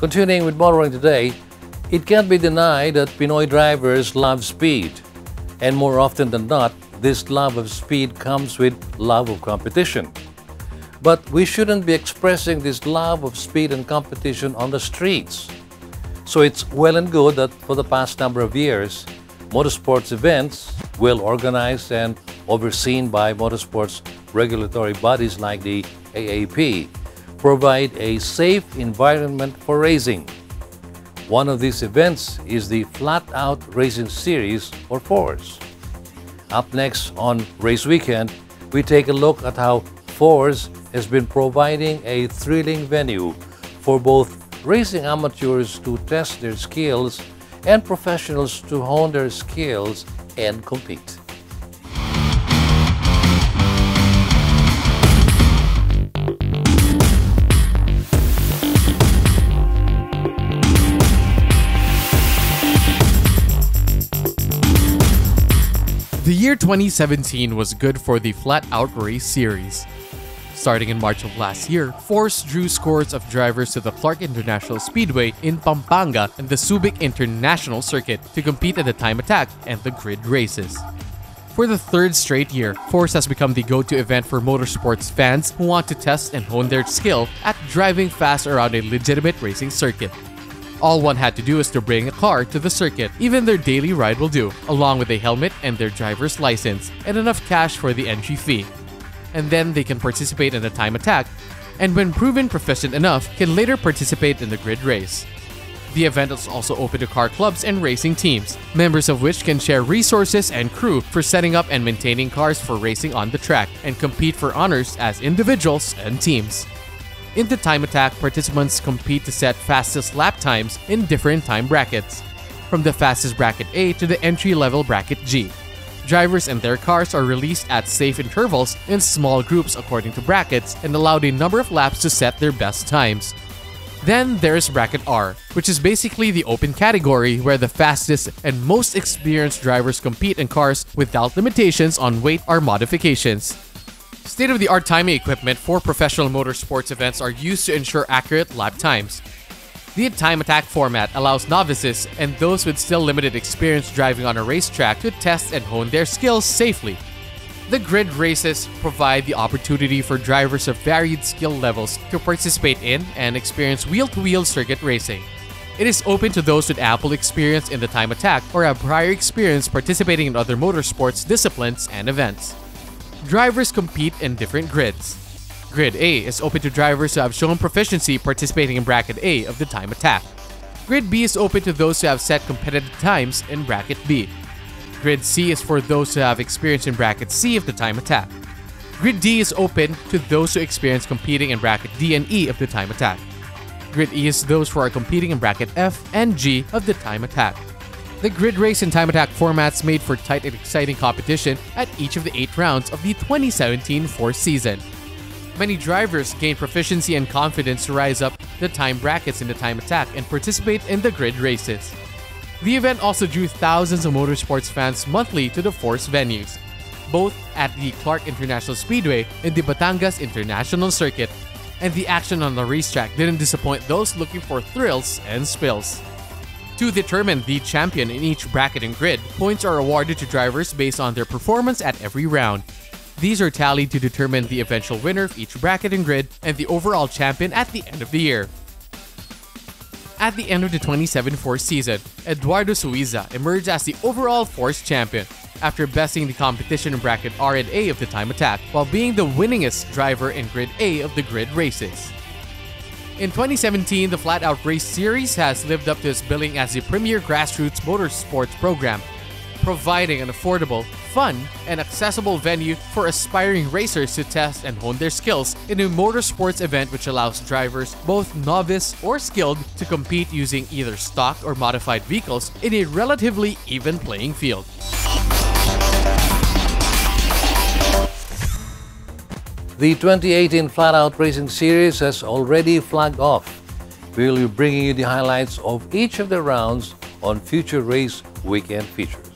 Continuing with motoring today, it can't be denied that Pinoy drivers love speed. And more often than not, this love of speed comes with love of competition. But we shouldn't be expressing this love of speed and competition on the streets. So it's well and good that for the past number of years, motorsports events, well organized and overseen by motorsports regulatory bodies like the AAP, provide a safe environment for racing. One of these events is the FlatOut Race Series, or FORS. Up next on Race Weekend, we take a look at how FORS has been providing a thrilling venue for both racing amateurs to test their skills and professionals to hone their skills and compete. The year 2017 was good for the FlatOut Race Series. Starting in March of last year, FORS drew scores of drivers to the Clark International Speedway in Pampanga and the Subic International Circuit to compete in the time attack and the grid races. For the third straight year, FORS has become the go-to event for motorsports fans who want to test and hone their skill at driving fast around a legitimate racing circuit. All one had to do is to bring a car to the circuit, even their daily ride will do, along with a helmet and their driver's license, and enough cash for the entry fee. And then they can participate in the time attack, and when proven proficient enough, can later participate in the grid race. The event is also open to car clubs and racing teams, members of which can share resources and crew for setting up and maintaining cars for racing on the track, and compete for honors as individuals and teams. In the time attack, participants compete to set fastest lap times in different time brackets, from the fastest bracket A to the entry-level bracket G. Drivers and their cars are released at safe intervals in small groups according to brackets and allowed a number of laps to set their best times. Then there's bracket R, which is basically the open category where the fastest and most experienced drivers compete in cars without limitations on weight or modifications. State-of-the-art timing equipment for professional motorsports events are used to ensure accurate lap times. The time attack format allows novices and those with still limited experience driving on a racetrack to test and hone their skills safely. The grid races provide the opportunity for drivers of varied skill levels to participate in and experience wheel-to-wheel circuit racing. It is open to those with ample experience in the time attack or have prior experience participating in other motorsports disciplines and events. Drivers compete in different grids. Grid A is open to drivers who have shown proficiency participating in Bracket A of the time attack. Grid B is open to those who have set competitive times in Bracket B. Grid C is for those who have experience in Bracket C of the time attack. Grid D is open to those who experience competing in Bracket D and E of the time attack. Grid E is those who are competing in Bracket F and G of the time attack. The grid race and time attack formats made for tight and exciting competition at each of the 8 rounds of the 2017 FORS season. Many drivers gain proficiency and confidence to rise up the time brackets in the time attack and participate in the grid races. The event also drew thousands of motorsports fans monthly to the FORS venues, both at the Clark International Speedway and the Batangas International Circuit, and the action on the racetrack didn't disappoint those looking for thrills and spills. To determine the champion in each bracket and grid, points are awarded to drivers based on their performance at every round. These are tallied to determine the eventual winner of each bracket and grid and the overall champion at the end of the year. At the end of the 2017 FORS season, Eduardo Suiza emerged as the overall FORS champion after besting the competition in bracket R and A of the time attack while being the winningest driver in grid A of the grid races. In 2017, the FlatOut Race Series has lived up to its billing as the premier grassroots motorsports program, providing an affordable, fun, and accessible venue for aspiring racers to test and hone their skills in a motorsports event which allows drivers, both novice or skilled, to compete using either stock or modified vehicles in a relatively even playing field. The 2018 FlatOut Racing Series has already flagged off. We will be bringing you the highlights of each of the rounds on future race weekend features.